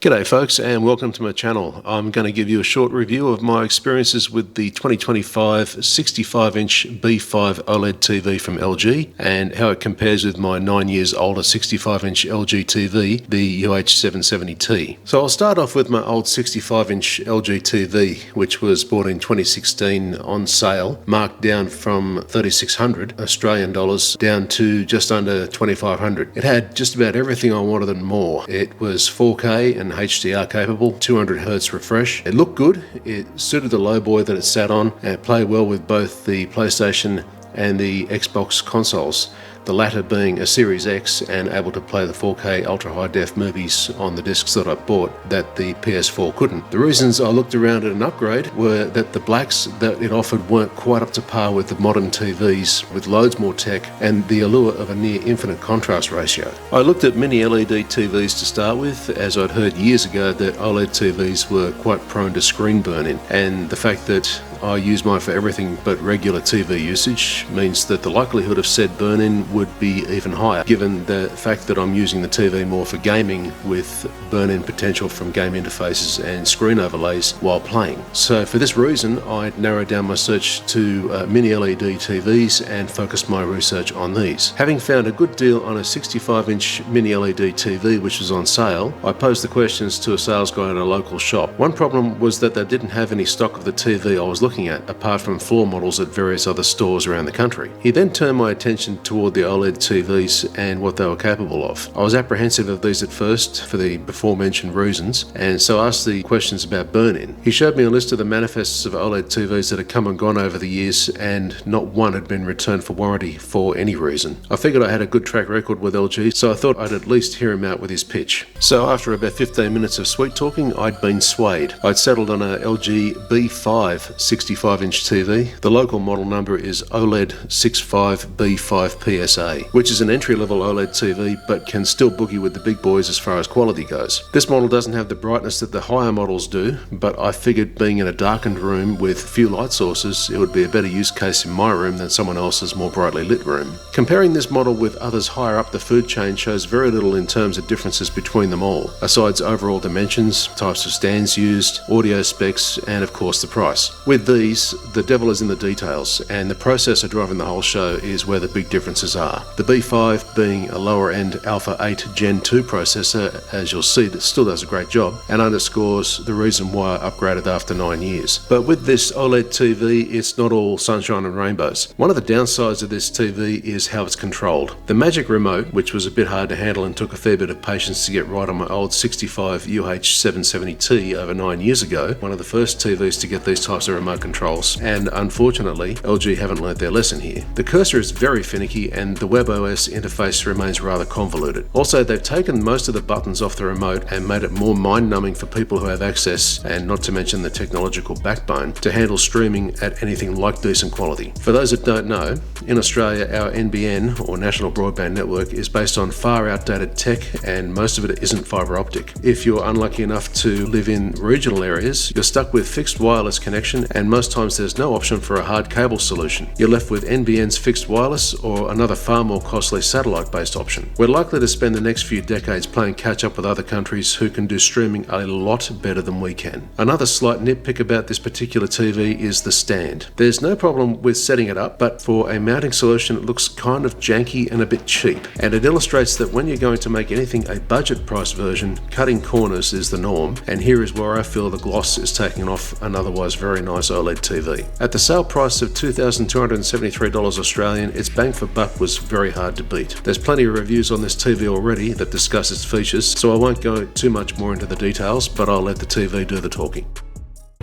G'day folks, and welcome to my channel. I'm going to give you a short review of my experiences with the 2025 65-inch B5 OLED TV from LG and how it compares with my 9 years older 65-inch LG TV, the UH770T. So I'll start off with my old 65-inch LG TV, which was bought in 2016 on sale, marked down from 3,600 Australian dollars down to just under 2,500. It had just about everything I wanted and more. It was 4K and HDR capable, 200Hz refresh. It looked good, it suited the low boy that it sat on, and it played well with both the PlayStation and the Xbox consoles, the latter being a Series X and able to play the 4K ultra high def movies on the discs that I bought that the PS4 couldn't. The reasons I looked around at an upgrade were that the blacks that it offered weren't quite up to par with the modern TVs with loads more tech and the allure of a near infinite contrast ratio. I looked at mini LED TVs to start with, as I'd heard years ago that OLED TVs were quite prone to screen burn-in, and the fact that I use mine for everything but regular TV usage means that the likelihood of said burn-in would be even higher, given the fact that I'm using the TV more for gaming with burn-in potential from game interfaces and screen overlays while playing. So for this reason, I narrowed down my search to mini LED TVs and focused my research on these. Having found a good deal on a 65-inch mini LED TV which was on sale, I posed the questions to a sales guy at a local shop. One problem was that they didn't have any stock of the TV I was looking at, apart from floor models at various other stores around the country. He then turned my attention toward the OLED TVs and what they were capable of. I was apprehensive of these at first for the before mentioned reasons, and so asked the questions about burn-in. He showed me a list of the manifests of OLED TVs that had come and gone over the years, and not one had been returned for warranty for any reason. I figured I had a good track record with LG, so I thought I'd at least hear him out with his pitch. So after about 15 minutes of sweet talking, I'd been swayed. I'd settled on a LG B5 65-inch TV. The local model number is OLED 65B5 PSA, which is an entry-level OLED TV but can still boogie with the big boys as far as quality goes. This model doesn't have the brightness that the higher models do, but I figured being in a darkened room with few light sources, it would be a better use case in my room than someone else's more brightly lit room. Comparing this model with others higher up the food chain shows very little in terms of differences between them all, asides overall dimensions, types of stands used, audio specs, and of course the price. With these, the devil is in the details, and the processor driving the whole show is where the big differences are. The B5 being a lower end Alpha 8 Gen 2 processor, as you'll see, that still does a great job and underscores the reason why I upgraded after 9 years. But with this OLED TV, it's not all sunshine and rainbows. One of the downsides of this TV is how it's controlled. The Magic Remote, which was a bit hard to handle and took a fair bit of patience to get right on my old 65 UH770T over 9 years ago, one of the first TVs to get these types of remote controls, and unfortunately LG haven't learnt their lesson here. The cursor is very finicky and the WebOS interface remains rather convoluted. Also, they've taken most of the buttons off the remote and made it more mind-numbing for people who have access, and not to mention the technological backbone, to handle streaming at anything like decent quality. For those that don't know, in Australia our NBN, or National Broadband Network, is based on far outdated tech and most of it isn't fibre optic. If you're unlucky enough to live in regional areas, you're stuck with fixed wireless connection, and most times there's no option for a hard cable solution. You're left with NBN's fixed wireless or another far more costly satellite-based option. We're likely to spend the next few decades playing catch-up with other countries who can do streaming a lot better than we can. Another slight nitpick about this particular TV is the stand. There's no problem with setting it up, but for a mounting solution it looks kind of janky and a bit cheap, and it illustrates that when you're going to make anything a budget price version, cutting corners is the norm, and here is where I feel the gloss is taking off an otherwise very nice OLED TV. At the sale price of $2,273 Australian, its bang for buck was very hard to beat. There's plenty of reviews on this TV already that discuss its features, so I won't go too much more into the details, but I'll let the TV do the talking.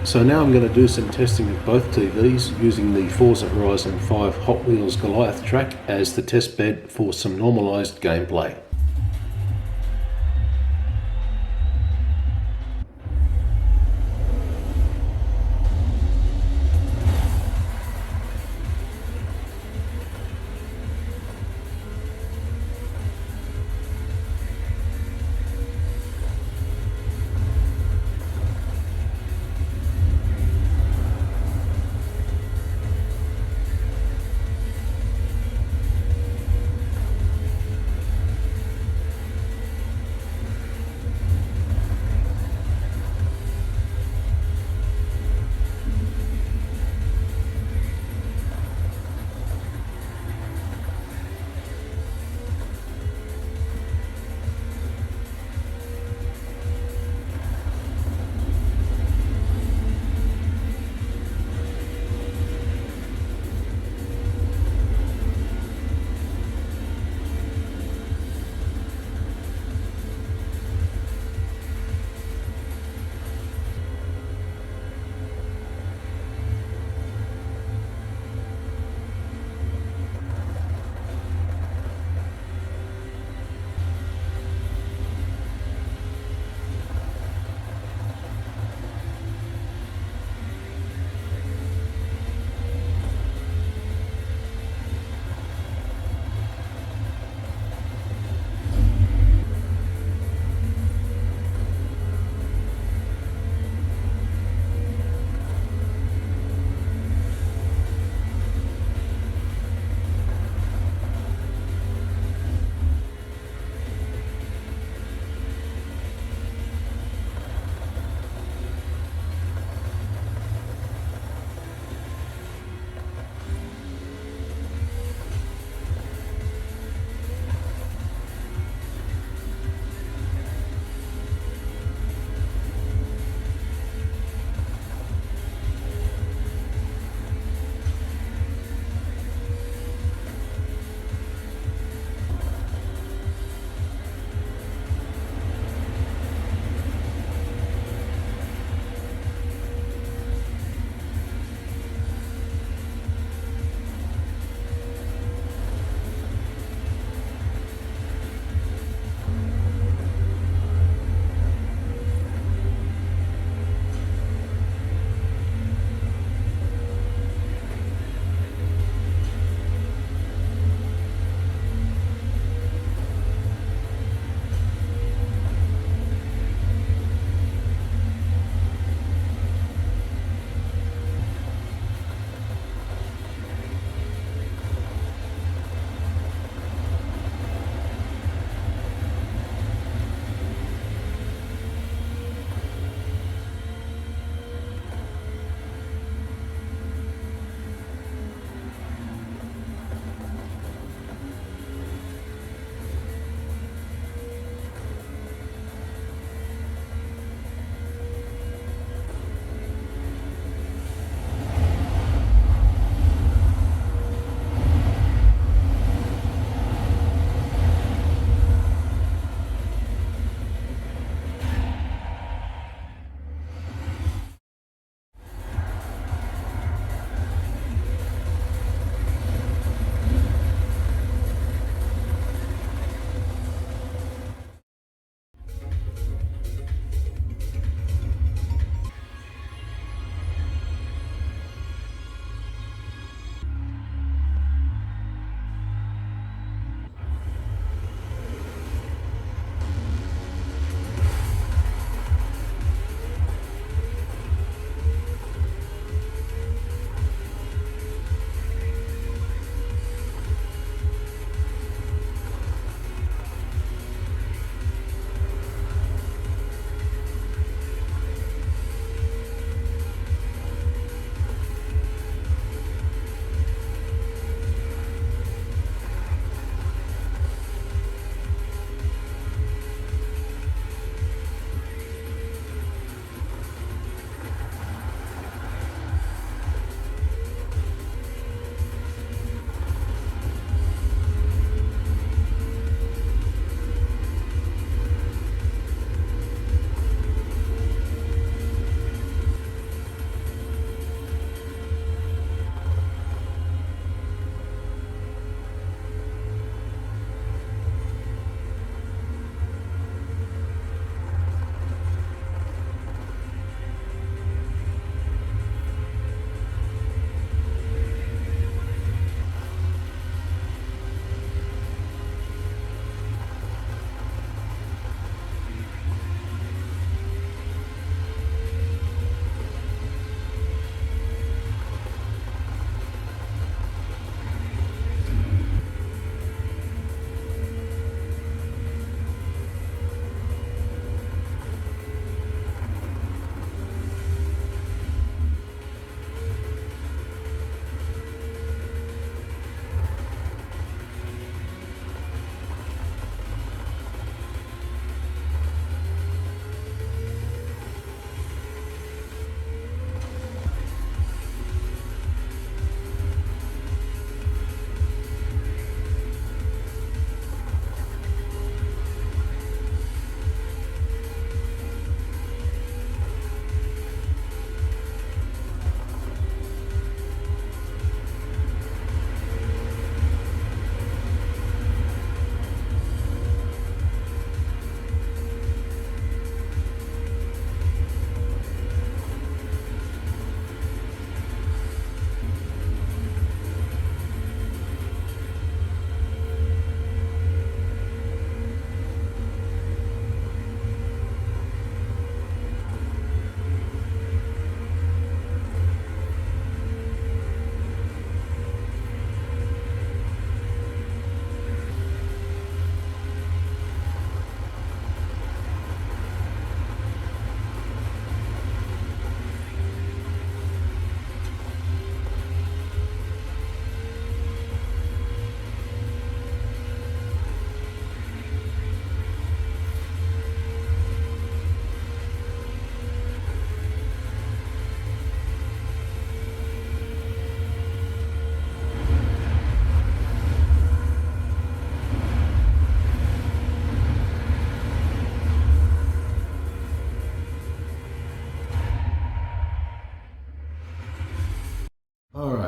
So now I'm going to do some testing of both TVs using the Forza Horizon 5 Hot Wheels Goliath track as the test bed for some normalised gameplay.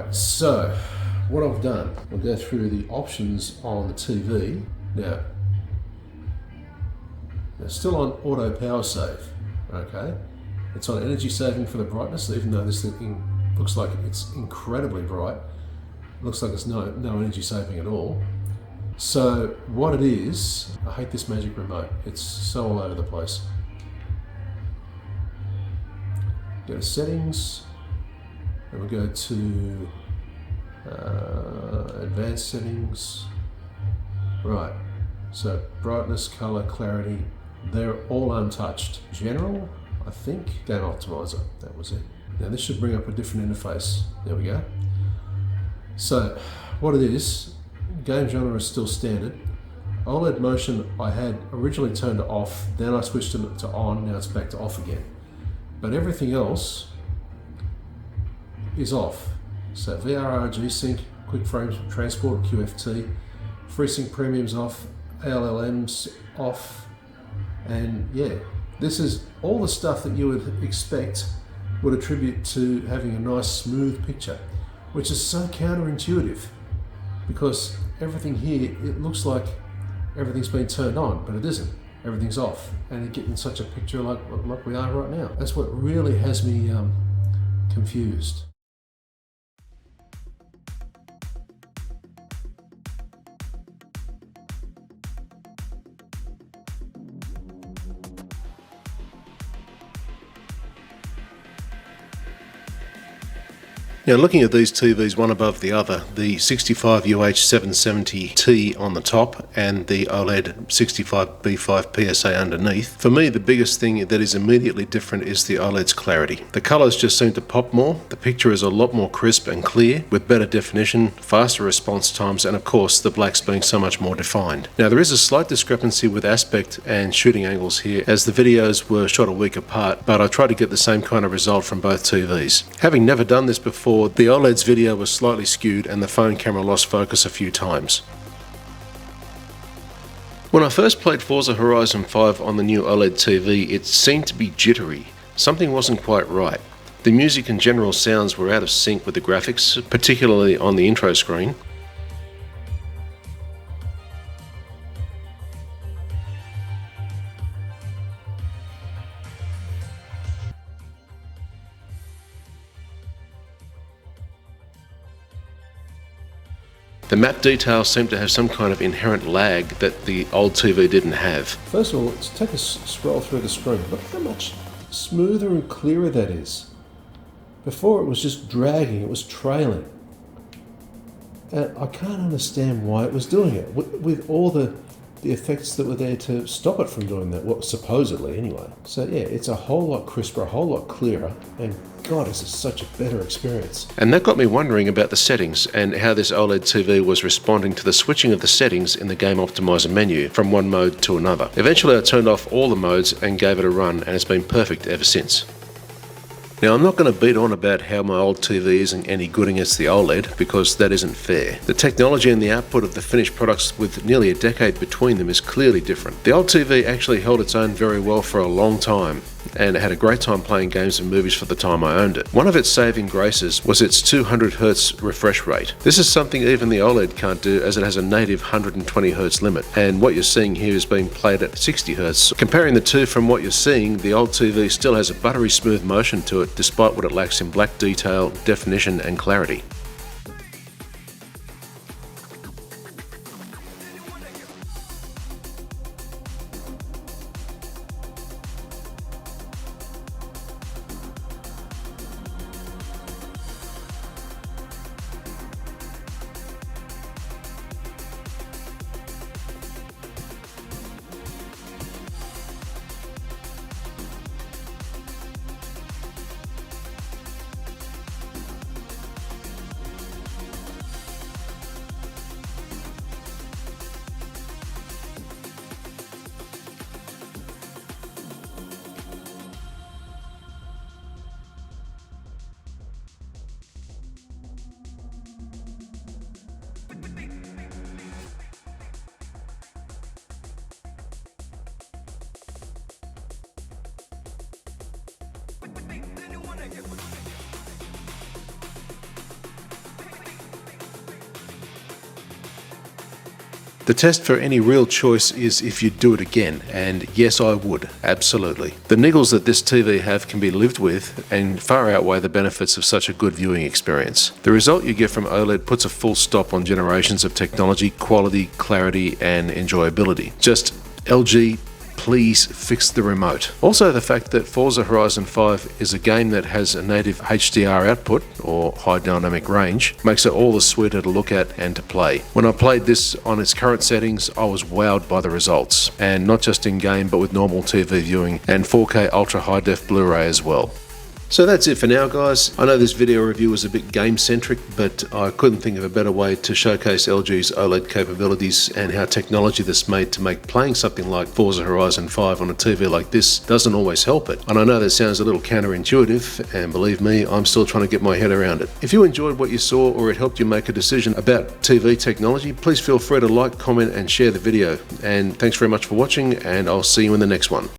Alright, so what I've done, we'll go through the options on the TV. Now still on auto power save, okay? It's on energy saving for the brightness, even though this thing looks like it's incredibly bright. It looks like it's no energy saving at all. So what it is, I hate this magic remote. It's so all over the place. Go to settings, and we'll go to advanced settings. Right, so brightness, color, clarity, they're all untouched. General, I think, game optimizer, that was it. Now this should bring up a different interface. There we go. So what it is, game genre is still standard. OLED motion I had originally turned it off, then I switched it to on, now it's back to off again. But everything else is off. So VRR, G-Sync, Quick Frame Transport, QFT, FreeSync Premium's off, ALLM's off, and yeah, this is all the stuff that you would expect would attribute to having a nice smooth picture, which is so counterintuitive because everything here, it looks like everything's been turned on, but it isn't. Everything's off, and you're getting such a picture like we are right now. That's what really has me confused. Now looking at these TVs one above the other, the 65UH770T on the top and the OLED 65B5 PSA underneath, for me the biggest thing that is immediately different is the OLED's clarity. The colours just seem to pop more, the picture is a lot more crisp and clear, with better definition, faster response times, and of course the blacks being so much more defined. Now there is a slight discrepancy with aspect and shooting angles here, as the videos were shot a week apart, but I tried to get the same kind of result from both TVs. Having never done this before, the OLED's video was slightly skewed and the phone camera lost focus a few times. When I first played Forza Horizon 5 on the new OLED TV, it seemed to be jittery. Something wasn't quite right. The music and general sounds were out of sync with the graphics, particularly on the intro screen. The map details seem to have some kind of inherent lag that the old TV didn't have. First of all, let's take a scroll through the screen. Look how much smoother and clearer that is. Before it was just dragging, it was trailing. And I can't understand why it was doing it, with all the effects that were there to stop it from doing that, well, supposedly anyway. So yeah, it's a whole lot crisper, a whole lot clearer, and God, this is such a better experience. And that got me wondering about the settings and how this OLED TV was responding to the switching of the settings in the Game Optimizer menu from one mode to another. Eventually I turned off all the modes and gave it a run, and it's been perfect ever since. Now I'm not going to beat on about how my old TV isn't any good against the OLED, because that isn't fair. The technology and the output of the finished products with nearly a decade between them is clearly different. The old TV actually held its own very well for a long time, and I had a great time playing games and movies for the time I owned it. One of its saving graces was its 200Hz refresh rate. This is something even the OLED can't do, as it has a native 120Hz limit, and what you're seeing here is being played at 60Hz. Comparing the two from what you're seeing, the old TV still has a buttery smooth motion to it, despite what it lacks in black detail, definition and clarity. The test for any real choice is if you'd do it again, and yes, I would, absolutely. The niggles that this TV have can be lived with and far outweigh the benefits of such a good viewing experience. The result you get from OLED puts a full stop on generations of technology, quality, clarity, and enjoyability. Just LG, please fix the remote. Also, the fact that Forza Horizon 5 is a game that has a native HDR output, or high dynamic range, makes it all the sweeter to look at and to play. When I played this on its current settings, I was wowed by the results, and not just in game but with normal TV viewing and 4K ultra high def Blu-ray as well. So that's it for now, guys. I know this video review was a bit game-centric, but I couldn't think of a better way to showcase LG's OLED capabilities and how technology that's made to make playing something like Forza Horizon 5 on a TV like this doesn't always help it. And I know that sounds a little counterintuitive, and believe me, I'm still trying to get my head around it. If you enjoyed what you saw or it helped you make a decision about TV technology, please feel free to like, comment, and share the video. And thanks very much for watching, and I'll see you in the next one.